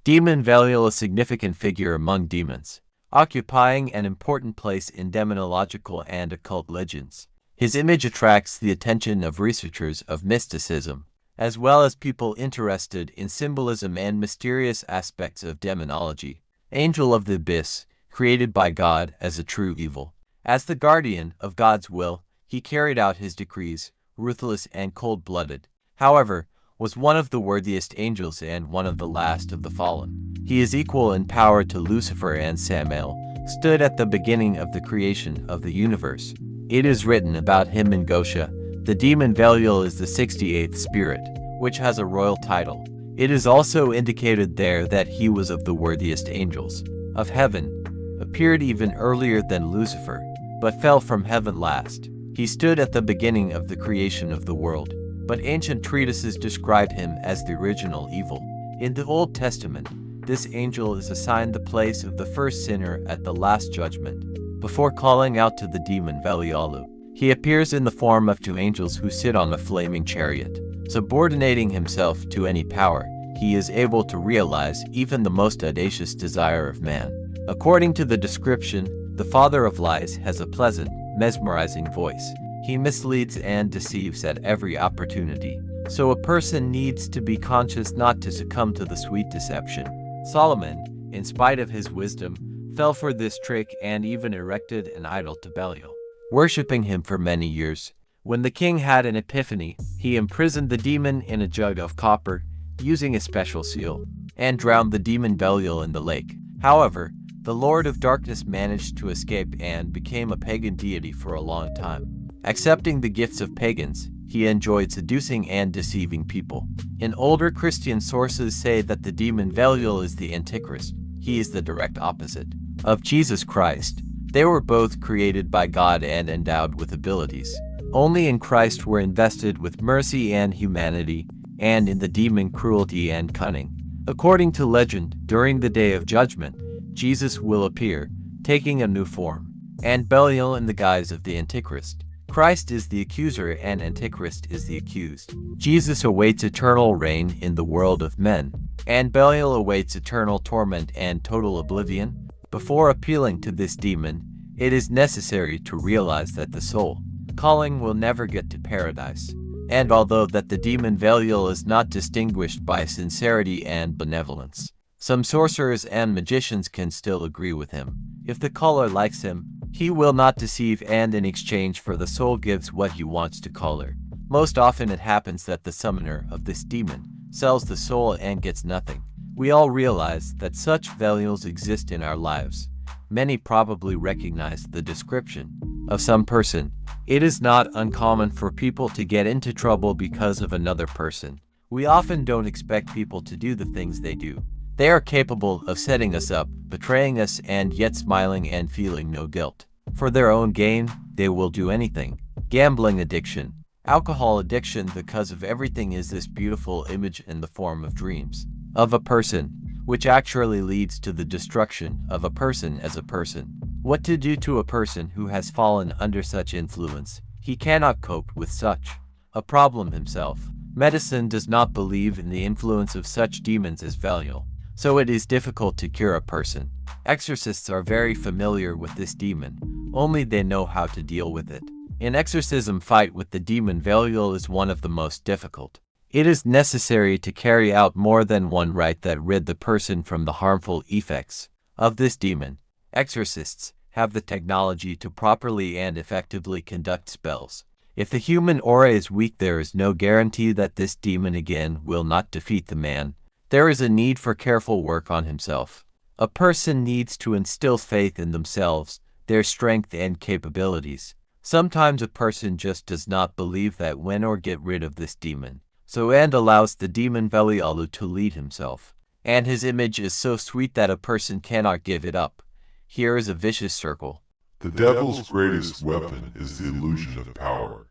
Demon Velial, a significant figure among demons, occupying an important place in demonological and occult legends. His image attracts the attention of researchers of mysticism, as well as people interested in symbolism and mysterious aspects of demonology. Angel of the Abyss, created by God as a true evil. As the guardian of God's will, he carried out his decrees, ruthless and cold-blooded. However, was one of the worthiest angels and one of the last of the fallen. He is equal in power to Lucifer, and Samael stood at the beginning of the creation of the universe. It is written about him in Gosha, the demon Velial is the 68th spirit, which has a royal title. It is also indicated there that he was of the worthiest angels of heaven, appeared even earlier than Lucifer, but fell from heaven last. He stood at the beginning of the creation of the world, but ancient treatises describe him as the original evil. In the Old Testament, this angel is assigned the place of the first sinner at the Last Judgment. Before calling out to the demon Velialu, he appears in the form of two angels who sit on a flaming chariot. Subordinating himself to any power, he is able to realize even the most audacious desire of man. According to the description, the father of lies has a pleasant, mesmerizing voice. He misleads and deceives at every opportunity, so a person needs to be conscious not to succumb to the sweet deception. Solomon, in spite of his wisdom, fell for this trick and even erected an idol to Belial, worshipping him for many years. When the king had an epiphany, he imprisoned the demon in a jug of copper, using a special seal, and drowned the demon Belial in the lake. However, the Lord of Darkness managed to escape and became a pagan deity for a long time. Accepting the gifts of pagans, he enjoyed seducing and deceiving people. In older Christian sources say that the demon Velial is the Antichrist. He is the direct opposite of Jesus Christ. They were both created by God and endowed with abilities. Only in Christ were invested with mercy and humanity, and in the demon cruelty and cunning. According to legend, during the day of judgment, Jesus will appear, taking a new form, and Belial in the guise of the Antichrist. Christ is the accuser and Antichrist is the accused. Jesus awaits eternal reign in the world of men, and Belial awaits eternal torment and total oblivion. Before appealing to this demon, it is necessary to realize that the soul calling will never get to paradise. And although that the demon Velial is not distinguished by sincerity and benevolence, some sorcerers and magicians can still agree with him. If the caller likes him, he will not deceive, and in exchange for the soul gives what he wants to caller. Most often it happens that the summoner of this demon sells the soul and gets nothing. We all realize that such Velials exist in our lives. Many probably recognize the description of some person. It is not uncommon for people to get into trouble because of another person. We often don't expect people to do the things they do. They are capable of setting us up, betraying us, and yet smiling and feeling no guilt. For their own gain, they will do anything. Gambling addiction, alcohol addiction, because of everything is this beautiful image in the form of dreams of a person, which actually leads to the destruction of a person as a person. What to do to a person who has fallen under such influence? He cannot cope with such a problem himself. Medicine does not believe in the influence of such demons as Velial, so it is difficult to cure a person. Exorcists are very familiar with this demon, only they know how to deal with it. An exorcism fight with the demon Velial is one of the most difficult. It is necessary to carry out more than one rite that rid the person from the harmful effects of this demon. Exorcists have the technology to properly and effectively conduct spells. If the human aura is weak, there is no guarantee that this demon again will not defeat the man. There is a need for careful work on himself. A person needs to instill faith in themselves, their strength and capabilities. Sometimes a person just does not believe that when or get rid of this demon, and allows the demon Velialu to lead himself. And his image is so sweet that a person cannot give it up. Here is a vicious circle. The devil's greatest weapon is the illusion of power.